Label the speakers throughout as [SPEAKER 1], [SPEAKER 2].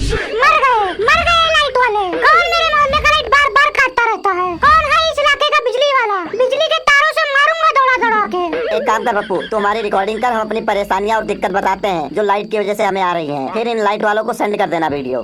[SPEAKER 1] मर गए लाइट वाले। कौन मेरे मोहल्ले का लाइट बार बार काटता रहता है? कौन है इस इलाके का बिजली वाला? बिजली के तारों से मारूंगा दौड़ा दौड़ा के।
[SPEAKER 2] एक काम कर पप्पू, तू हमारी रिकॉर्डिंग कर, हम अपनी परेशानियाँ और दिक्कत बताते हैं जो लाइट की वजह से हमें आ रही हैं। फिर इन लाइट वालों को सेंड कर देना वीडियो।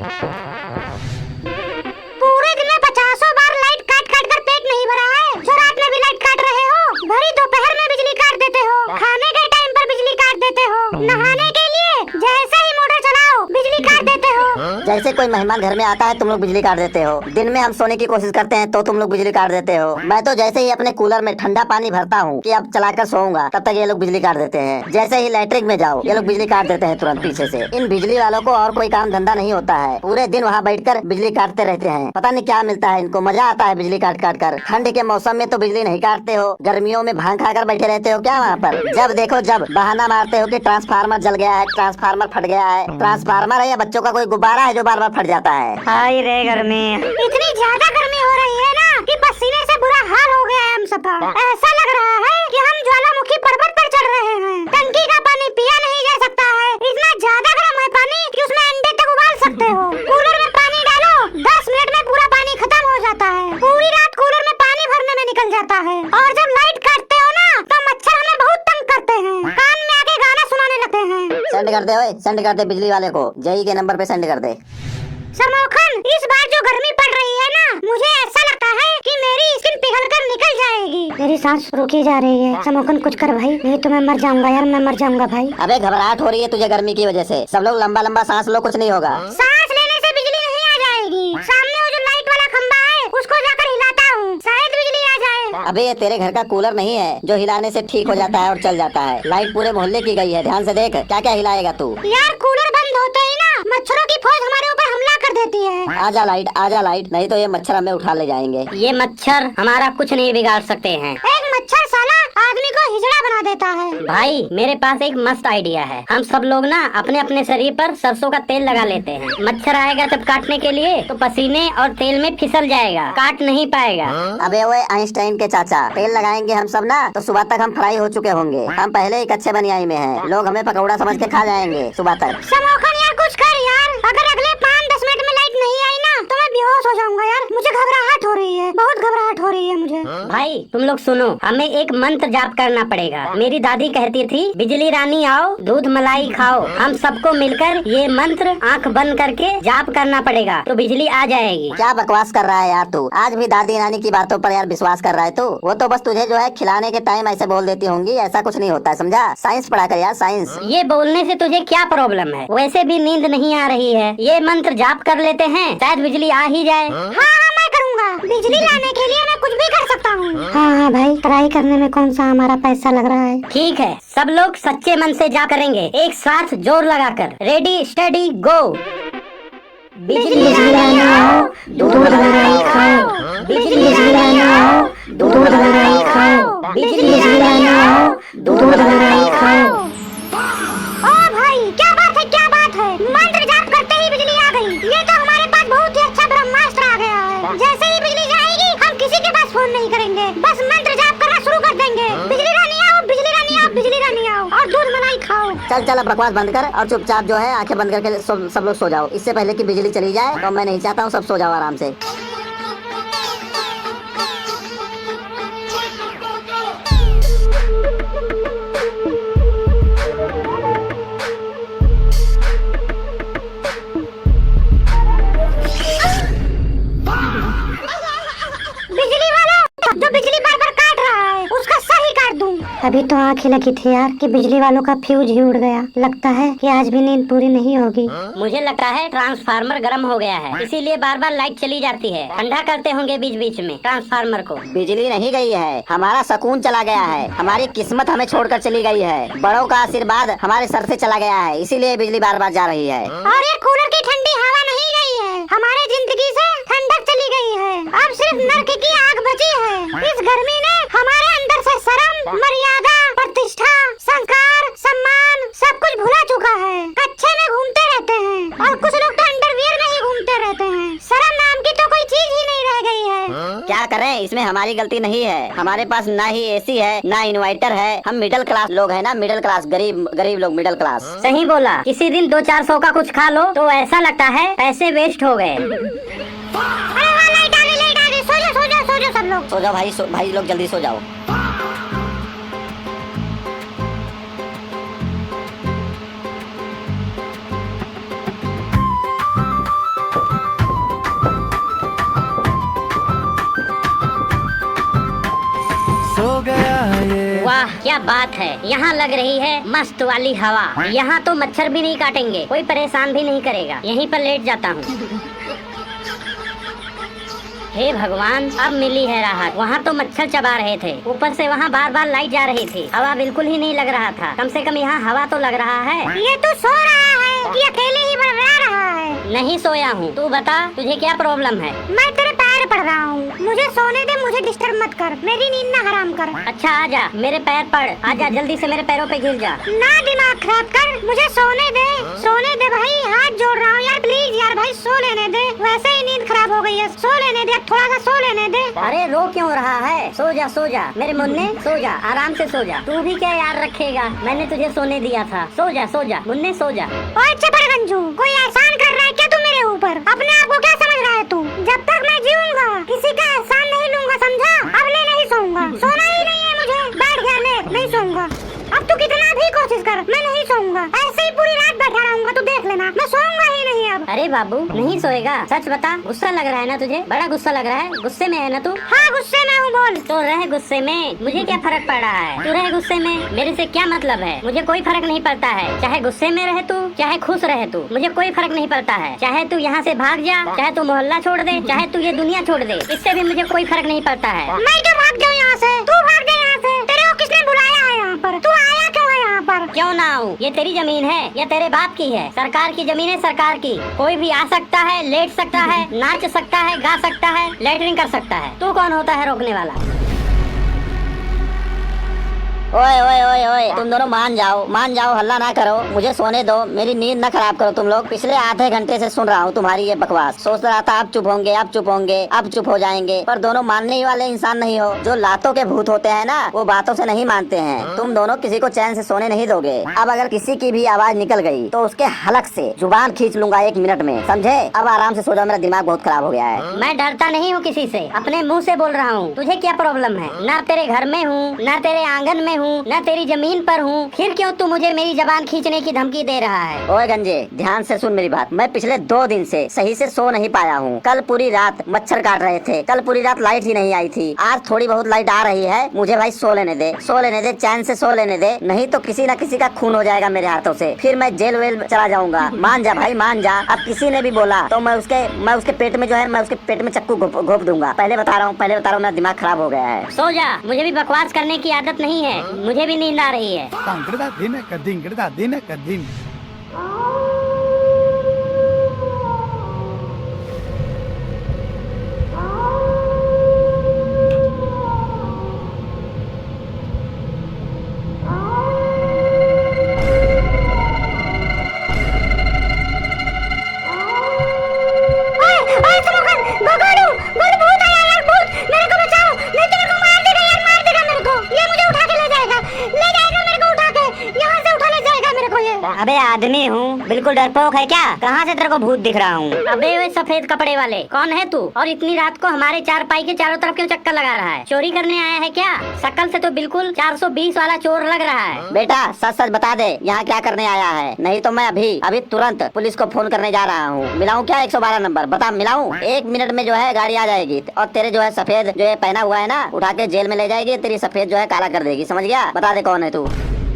[SPEAKER 1] पूरे दिन में 50 बार लाइट काट काट कर पेट नहीं भरा है जो रात में भी लाइट काट रहे हो? भरी दोपहर में बिजली काट देते हो, खाने के टाइम पर बिजली काट देते हो, नहाने के लिए जैसे ही मोटर चलाओ बिजली काट देते हो।
[SPEAKER 2] जैसे कोई मेहमान घर में आता है तुम लोग बिजली काट देते हो। दिन में हम सोने की कोशिश करते हैं तो तुम लोग बिजली काट देते हो। मैं तो जैसे ही अपने कूलर में ठंडा पानी भरता हूँ कि अब चलाकर सोऊंगा, तब तक ये लोग बिजली काट देते हैं। जैसे ही लैट्रिन में जाओ ये लोग बिजली काट देते हैं तुरंत पीछे से। इन बिजली वालों को और कोई काम धंधा नहीं होता है, पूरे दिन वहाँ बैठकर बिजली काटते रहते हैं। पता नहीं क्या मिलता है इनको, मजा आता है बिजली काट काट कर। ठंड के मौसम में तो बिजली नहीं काटते हो, गर्मियों में भांग खाकर बैठे रहते हो क्या वहाँ पर? जब देखो जब बहाना मारते हो कि ट्रांसफार्मर जल गया है, ट्रांसफार्मर फट गया है। ट्रांसफार्मर है या बच्चों का कोई गुब्बारा है जो बार बार फट जाता है?
[SPEAKER 3] हाय रे गर्मी,
[SPEAKER 1] इतनी ज्यादा गर्मी हो रही है ना कि पसीने से बुरा हाल हो गया है हम सबका। ऐसा लग रहा है कि हम ज्वालामुखी पर्वत पर चढ़ रहे हैं। टंकी का पानी पिया नहीं जा सकता है, इतना ज्यादा गर्म है पानी कि उसमें अंडे तक उबाल सकते हो। कूलर में पानी डालो, 10 मिनट में पूरा पानी खत्म हो जाता है। पूरी रात कूलर में पानी भरने में निकल जाता है। और जब लाइट काटते हो ना तो मच्छर हमें बहुत तंग करते हैं, कान में आके गाना सुनाने लगते हैं।
[SPEAKER 2] सेंड कर दे ओए, सेंड कर दे बिजली वाले को, जई के नंबर पे सेंड कर दे।
[SPEAKER 1] समोखन, इस बार जो गर्मी पड़ रही है ना, मुझे ऐसा लगता है कि मेरी स्किन पिघल कर निकल जाएगी। मेरी सांस रुकी जा रही है। समोखन कुछ कर भाई, नहीं तो मैं मर जाऊंगा यार, मैं मर जाऊंगा भाई।
[SPEAKER 2] अबे घबराहट हो रही है तुझे गर्मी की वजह से। सब लोग लंबा लंबा सांस लो, कुछ नहीं होगा।
[SPEAKER 1] सांस लेने से बिजली नहीं आ जाएगी। सामने वो जो लाइट वाला खंबा है उसको जाकर हिलाता हूँ, शायद बिजली आ जाए।
[SPEAKER 2] अबे ये तेरे घर का कूलर नहीं है जो हिलाने से ठीक हो जाता है और चल जाता है। लाइट पूरे मोहल्ले की गई है, ध्यान से देख क्या क्या हिलाएगा तू।
[SPEAKER 1] यार कूलर बंद होते ही ना मच्छरों की फौज हमारे ऊपर हमला कर देती है।
[SPEAKER 2] आजा लाइट, नहीं तो ये मच्छर हमें उठा ले जाएंगे।
[SPEAKER 3] ये मच्छर हमारा कुछ नहीं बिगाड़ सकते हैं।
[SPEAKER 1] एक मच्छर साला आदमी को हिजड़ा बना देता है।
[SPEAKER 3] भाई मेरे पास एक मस्त आइडिया है। हम सब लोग ना अपने अपने शरीर पर सरसों का तेल लगा लेते हैं। मच्छर आएगा जब काटने के लिए तो पसीने और तेल में फिसल जाएगा, काट नहीं पाएगा।
[SPEAKER 2] अबे ओए आइंस्टाइन के चाचा, तेल लगाएंगे हम सब ना तो सुबह तक हम फ्राई हो चुके होंगे। हम पहले ही कच्चे बनियाई में हैं, लोग हमें पकौड़ा समझ के खा जाएंगे सुबह तक।
[SPEAKER 1] समोखन यार कुछ कर यार, अगर अगले 5-10 मिनट में लाइट नहीं आई ना तो मैं बेहोश हो जाऊंगा यार। मुझे घबराहट हो रही है, बहुत घबराहट हो रही है मुझे।
[SPEAKER 3] भाई तुम लोग सुनो, हमें एक मंत्र जाप करना पड़ेगा। मेरी दादी कहती थी बिजली रानी आओ दूध मलाई खाओ। हम सबको मिलकर ये मंत्र आंख बंद करके जाप करना पड़ेगा तो बिजली आ जाएगी।
[SPEAKER 2] क्या बकवास कर रहा है यार तू? आज भी दादी नानी की बातों पर यार विश्वास कर रहा है तू? वो तो बस तुझे जो है खिलाने के टाइम ऐसे बोल देती होंगी, ऐसा कुछ नहीं होता है, समझा? साइंस पढ़ा कर यार, साइंस।
[SPEAKER 3] ये बोलने से तुझे क्या प्रॉब्लम है? वैसे भी नींद नहीं आ रही है, ये मंत्र जाप कर लेते हैं, शायद बिजली आ ही जाए।
[SPEAKER 1] हाँ मैं करूँगा, बिजली लाने के लिए मैं कुछ भी कर सकता हूँ। हाँ भाई, ट्राई करने में कौन सा हमारा पैसा लग रहा है।
[SPEAKER 3] ठीक है, सब लोग सच्चे मन से जाप करेंगे, एक साथ जोर लगाकर। रेडी स्टडी गो।
[SPEAKER 1] बिजली लाने आओ दूध मलाई खाओ। बिजली लाने आओ दूध मलाई खाओ। बिजली लाने आओ दूध मलाई खाओ। ओ भाई क्या बात है, मंत्र जाप करते ही बिजली आ गई। ये तो हमारे पास बहुत ही अच्छा ब्रह्मास्त्र आ गया है। जैसे ही बिजली जाएगी हम किसी के पास फोन नहीं करेंगे, बस मंत्र जाप करना शुरू कर देंगे। बिजली रानी आओ, बिजली रानी आओ, बिजली रानी आओ और दूध मलाई खाओ।
[SPEAKER 2] चल अब बकवास बंद कर और चुपचाप जो है आंखें बंद करके सब लोग सो जाओ। इससे पहले कि बिजली चली जाए तो मैं नहीं चाहता हूँ सब सो जाओ आराम से।
[SPEAKER 1] जो बिजली बार बार काट रहा है उसका सर ही काट दूं। अभी तो आँखें लगी थी यार कि बिजली वालों का फ्यूज ही उड़ गया। लगता है कि आज भी नींद पूरी नहीं होगी।
[SPEAKER 3] मुझे लगता है ट्रांसफार्मर गर्म हो गया है, इसीलिए बार बार लाइट चली जाती है। ठंडा करते होंगे बीच बीच में ट्रांसफार्मर को।
[SPEAKER 2] बिजली नहीं गई है, हमारा सुकून चला गया है। हमारी किस्मत हमें छोड़कर चली गई है। बड़ों का आशीर्वाद हमारे सर से चला गया है, इसीलिए बिजली बार बार जा रही है।
[SPEAKER 1] और ये कूलर की ठंडी हवा नहीं गई है, हमारी जिंदगी से ठंडक चली गई है। अब सिर्फ नर्क की आग बची है। इस गर्मी ने हमारे अंदर से शर्म, मर्यादा, प्रतिष्ठा, संस्कार, सम्मान सब कुछ भुला चुका है। कच्चे में घूमते रहते हैं और कुछ लोग तो अंडरवियर में ही घूमते रहते हैं। शर्म नाम की तो कोई चीज ही नहीं रह गई है।
[SPEAKER 2] क्या करें, इसमें हमारी गलती नहीं है। हमारे पास ना ही एसी है ना इन्वर्टर है। हम मिडिल क्लास लोग हैं ना, मिडिल क्लास, गरीब लोग, मिडिल क्लास।
[SPEAKER 3] सही बोला। किसी दिन 200-400 का कुछ खा लो तो ऐसा लगता है पैसे वेस्ट हो गए।
[SPEAKER 1] लाइट आ गई, सो जाओ सब लोग।
[SPEAKER 2] सो जाओ भाई, भाई लोग जल्दी सो जाओ।
[SPEAKER 3] वाह क्या बात है, यहाँ लग रही है मस्त वाली हवा। यहाँ तो मच्छर भी नहीं काटेंगे, कोई परेशान भी नहीं करेगा। यहीं पर लेट जाता हूँ। हे भगवान, अब मिली है राहत। वहाँ तो मच्छर चबा रहे थे, ऊपर से वहाँ बार बार लाइट जा रही थी। हवा बिल्कुल ही नहीं लग रहा था। कम से कम यहाँ हवा तो लग रहा है।
[SPEAKER 1] ये तो सो रहा है कि अकेले ही बड़बड़ा रहा है?
[SPEAKER 3] नहीं सोया हूँ। तू बता, तुझे क्या प्रॉब्लम है?
[SPEAKER 1] मैं तेरे पैर पड़ रहा हूँ, मुझे सोने दे, मुझे डिस्टर्ब मत कर, मेरी नींद ना हराम कर।
[SPEAKER 3] अच्छा आजा, मेरे पैर पड़, आजा जल्दी से मेरे पैरों पे गिर जा।
[SPEAKER 1] ना दिमाग खराब कर, मुझे सोने दे भाई, हाथ जोड़ रहा हूँ यार, प्लीज यार भाई, सो लेने दे। वैसे ही नींद खराब हो गई है, सो लेने दे, थोड़ा सा सो लेने दे।
[SPEAKER 3] अरे रो क्यों रहा है? सो जा मेरे मुन्ने, सो जा, आराम से सो जा। तू भी क्या याद रखेगा, मैंने तुझे सोने दिया था। सो जा मुन्ने, सो जा।
[SPEAKER 1] ओए चपड़गंजू, कोई एहसान कर रहा है क्या तू मेरे ऊपर? अपने आप को क्या समझ रहा है तू? जब तक मैं जीऊंगा किसी का एहसान नहीं लूंगा, समझा? अब ले नहीं सोऊंगा, सोना ही नहीं है मुझे। बैठ गया ले, नहीं सोऊंगा। अब तू कितना भी कोशिश कर, मैं नहीं सोऊंगा। ऐसे ही पूरी रात बैठा रहूंगा, तू देख लेना, मैं सोऊंगा ही नहीं अब।
[SPEAKER 3] अरे बाबू, नहीं सोएगा? सच बता, गुस्सा लग रहा है ना तुझे? बड़ा गुस्सा लग रहा है, गुस्से में है ना तू?
[SPEAKER 1] हाँ गुस्से में हूँ, बोल।
[SPEAKER 3] तो रह गुस्से में, मुझे क्या फर्क पड़ रहा है? तू रह गुस्से में, मेरे से क्या मतलब है? मुझे कोई फर्क नहीं पड़ता है। चाहे गुस्से में रहे तू, चाहे खुश रहे तू, मुझे कोई फर्क नहीं पड़ता है। चाहे तू यहाँ से भाग जा, चाहे तू मोहल्ला छोड़ दे, चाहे तू ये दुनिया छोड़ दे, इससे भी मुझे कोई फर्क नहीं पड़ता है।
[SPEAKER 1] मैं क्यों भाग जाऊँ यहाँ से? तू भाग जा यहाँ से। तेरे को किसने बुलाया है यहाँ पर? तू आया क्यों है यहाँ पर?
[SPEAKER 3] क्यों ना आऊँ? ये तेरी जमीन है या तेरे बाप की है? सरकार की जमीन है, सरकार की। कोई भी आ सकता है, लेट सकता है, नाच सकता है, गा सकता है, लेटरिंग कर सकता है। तू कौन होता है रोकने वाला?
[SPEAKER 2] ओए, तुम दोनों मान जाओ, हल्ला ना करो, मुझे सोने दो, मेरी नींद ना खराब करो तुम लोग। पिछले आधे घंटे से सुन रहा हूँ तुम्हारी ये बकवास। सोच रहा था अब चुप होंगे, अब चुप हो जाएंगे, पर दोनों मानने ही वाले इंसान नहीं हो। जो लातों के भूत होते हैं ना, वो बातों से नहीं मानते हैं। तुम दोनों किसी को चैन से सोने नहीं दोगे। अब अगर किसी की भी आवाज निकल गई तो उसके हलक से जुबान खींच लूंगा 1 मिनट में, समझे? अब आराम से सो जाओ, मेरा दिमाग बहुत खराब हो गया है।
[SPEAKER 3] मैं डरता नहीं हूँ किसी से, अपने मुँह से बोल रहा हूँ। तुझे क्या प्रॉब्लम है? ना तेरे घर में हूँ, ना तेरे आंगन में हूँ, न तेरी जमीन पर हूँ, फिर क्यों तू मुझे मेरी जबान खींचने की धमकी दे रहा है?
[SPEAKER 2] ओए गंजे, ध्यान से सुन मेरी बात। मैं पिछले 2 दिन से सही से सो नहीं पाया हूँ। कल पूरी रात मच्छर काट रहे थे, कल पूरी रात लाइट ही नहीं आई थी। आज थोड़ी बहुत लाइट आ रही है। मुझे भाई सो लेने दे, चैन से सो लेने दे, नहीं तो किसी न किसी का खून हो जाएगा मेरे हाथों से, फिर मैं जेल वेल चला जाऊंगा। मान जा भाई, मान जा। अब किसी ने भी बोला तो मैं उसके पेट में जो है, मैं उसके पेट में चक्कू घोप दूंगा। पहले बता रहा हूँ, मेरा दिमाग खराब हो गया है।
[SPEAKER 3] सो जा, मुझे भी बकवास करने की आदत नहीं है, मुझे भी नींद आ रही है। अबे आदमी हूँ, बिल्कुल डरपोक है क्या? कहाँ से तेरे को भूत दिख रहा हूँ? अबे वे सफेद कपड़े वाले, कौन है तू? और इतनी रात को हमारे चारपाई के चारों तरफ क्यों चक्कर लगा रहा है? चोरी करने आया है क्या? शक्ल से तो बिल्कुल 420 वाला चोर लग रहा है।
[SPEAKER 2] बेटा सच बता दे, यहाँ क्या करने आया है? नहीं तो मैं अभी तुरंत पुलिस को फोन करने जा रहा हूँ। मिलाऊं क्या 112 नंबर? बता मिलाऊं? 1 मिनट में जो है गाड़ी आ जाएगी और तेरे जो है सफेद जो है पहना हुआ है ना, उठा के जेल में ले जाएगी। तेरी सफेद जो है काला कर देगी, समझ गया? बता दे कौन है तू?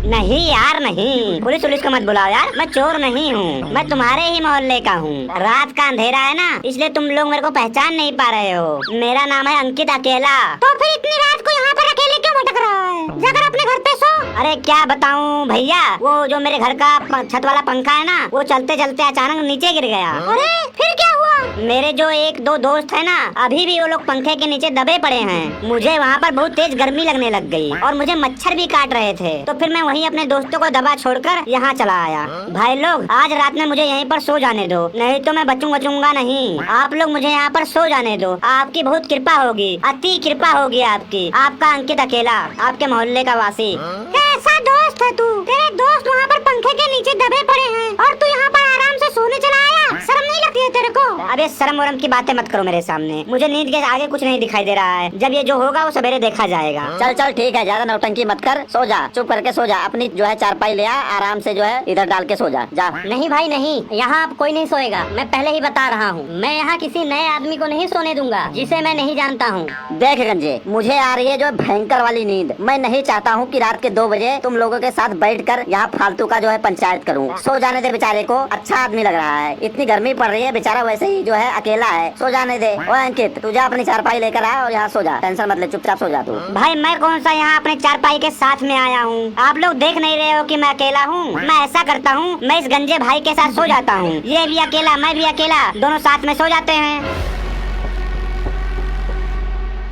[SPEAKER 3] नहीं यार नहीं, पुलिस को मत बुलाओ यार, मैं चोर नहीं हूँ, मैं तुम्हारे ही मोहल्ले का हूँ। रात का अंधेरा है ना, इसलिए तुम लोग मेरे को पहचान नहीं पा रहे हो। मेरा नाम है अंकित अकेला।
[SPEAKER 1] तो फिर इतनी रात को यहाँ पर अकेले क्यों भटक रहा है? जाकर अपने घर पे सो।
[SPEAKER 3] अरे क्या बताऊँ भैया, वो जो मेरे घर का छत वाला पंखा है ना, वो चलते चलते अचानक नीचे गिर गया।
[SPEAKER 1] अरे फिर क्या हुआ?
[SPEAKER 3] मेरे जो एक दो दोस्त है ना, अभी भी वो लोग पंखे के नीचे दबे पड़े हैं। मुझे वहाँ पर बहुत तेज गर्मी लगने लग गई और मुझे मच्छर भी काट रहे थे, तो फिर मैं वहीं अपने दोस्तों को दबा छोड़कर यहाँ चला आया। भाई लोग, आज रात में मुझे यहीं पर सो जाने दो, नहीं तो मैं बचूंगा नहीं। आप लोग मुझे यहाँ पर सो जाने दो, आपकी बहुत कृपा होगी, अति कृपा होगी आपकी। आपका अंकित अकेला, आपके मोहल्ले का वासी। कैसा दोस्त है तू? तेरे दोस्त वहाँ पर पंखे के नीचे दबे पड़े हैं और तू यहाँ पर आराम से सोने चला आया। शर्म नहीं लगती है तेरे को? अबे शर्म वरम की बातें मत करो मेरे सामने, मुझे नींद के आगे कुछ नहीं दिखाई दे रहा है। जब ये जो होगा वो सवेरे देखा जाएगा।
[SPEAKER 2] चल चल ठीक है, ज्यादा नौटंकी मत कर, सो जा, चुप करके सो जा। अपनी जो है चारपाई ले आ, आराम से जो है इधर डाल के सो जा। जा।
[SPEAKER 3] नहीं भाई नहीं, यहाँ अब कोई नहीं सोएगा। मैं पहले ही बता रहा हूँ, मैं यहाँ किसी नए आदमी को नहीं सोने दूंगा जिसे मैं नहीं जानता हूँ।
[SPEAKER 2] देख गंजे, मुझे आ रही है जो भयंकर वाली नींद। मैं नहीं चाहता हूँ कि रात के 2 बजे तुम लोगों के साथ बैठकर यहाँ फालतू का जो है पंचायत करूँ। सो जाने दे बेचारे को, अच्छा आदमी लग रहा है। इतनी गर्मी पड़ रही है, बेचारा वैसे ही जो है अकेला है, सो जाने दे। ओ अंकित, तू जा अपनी चारपाई लेकर आ और यहाँ सो जा, टेंशन मत ले, चुपचाप सो जा तू।
[SPEAKER 3] भाई मैं कौन सा यहाँ अपने चारपाई के साथ में आया हूँ? आप लोग देख नहीं रहे हो कि मैं अकेला हूँ? मैं ऐसा करता हूँ, मैं इस गंजे भाई के साथ सो जाता हूँ। ये भी अकेला, मैं भी अकेला, दोनों साथ में सो जाते हैं।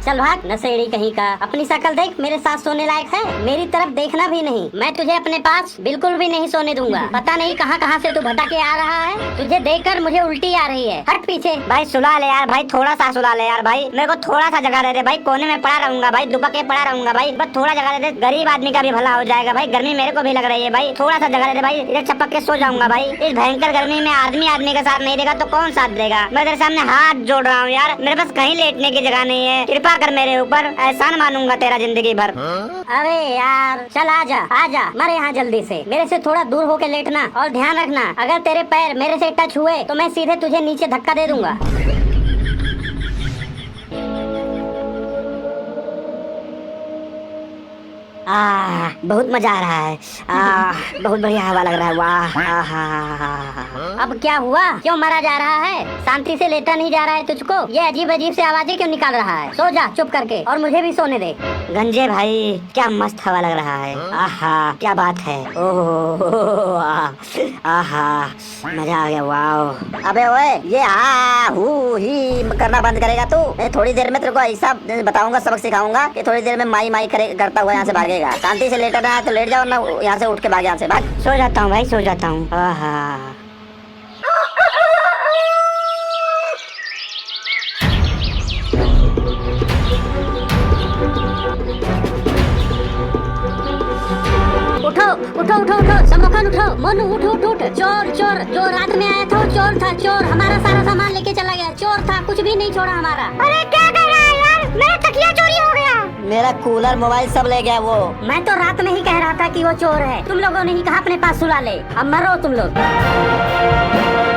[SPEAKER 3] चल भाग नशेड़ी कहीं का, अपनी शक्ल देख, मेरे साथ सोने लायक है? मेरी तरफ देखना भी नहीं, मैं तुझे अपने पास बिल्कुल भी नहीं सोने दूंगा। पता नहीं कहाँ कहाँ से तू भटक के आ रहा है, तुझे देखकर मुझे उल्टी आ रही है। हट पीछे। भाई सुला ले यार भाई, थोड़ा सा सुला ले यार भाई, मेरे को थोड़ा सा जगह दे दे भाई, कोने में पड़ा रहूंगा भाई, दुबके पड़ा रहूंगा भाई, बस थोड़ा जगह दे दे। गरीब आदमी का भी भला हो जाएगा भाई, गर्मी मेरे को भी लग रही है भाई, थोड़ा सा जगह दे दे भाई, इधर चपक के सो जाऊंगा भाई। इस भयंकर गर्मी में आदमी आदमी का साथ नहीं देगा तो कौन साथ देगा? मैं तेरे सामने हाथ जोड़ रहा हूँ यार, मेरे पास कहीं लेटने की जगह नहीं है, कृपा कर मेरे ऊपर, एहसान मानूंगा तेरा जिंदगी भर। अरे यार चल आजा आजा, मरे यहाँ जल्दी से, मेरे से थोड़ा दूर होके लेटना और ध्यान रखना, अगर तेरे पैर मेरे से टच हुए तो मैं सीधे तुझे नीचे धक्का दे दूंगा। बहुत मजा आ रहा है, बहुत बढ़िया हवा लग रहा है, वाह। अब क्या हुआ, क्यों मरा जा रहा है? शांति से लेटा नहीं जा रहा है तुझको? ये अजीब अजीब से आवाजें क्यों निकाल रहा है? सो जा चुप करके और मुझे भी सोने दे। गंजे भाई क्या मस्त हवा लग रहा है, आहा क्या बात है, ओह आहा मजा आ गया, वाह।
[SPEAKER 2] अबे ओए, ये हा हू ही करना बंद करेगा तू? मैं थोड़ी देर में तेरे को ऐसा बताऊंगा, सबक सिखाऊंगा कि थोड़ी देर में माई माई करता हुआ यहाँ से भागेगा। शांति से लेटा रहा है तो लेट जाओ ना, यहाँ से उठ के भाग, यहाँ से भाग।
[SPEAKER 3] सो जाता हूँ भाई, सो जाता हूँ। उठो उठो उठो उठो, समोखन उठो, मोनू उठो उठो उठो। चोर चोर जो रात में आया था वो चोर था, चोर हमारा सारा सामान लेके चला गया, चोर था, कुछ भी नहीं छोड़ा हमारा। अरे क्या कर रहा है यार, मेरा तकिया चोरी हो गया,
[SPEAKER 2] मेरा कूलर मोबाइल सब ले गया वो।
[SPEAKER 3] मैं तो रात में ही कह रहा था कि वो चोर है, तुम लोगों ने ही कहा अपने पास सुला ले, अब मरो तुम लोग।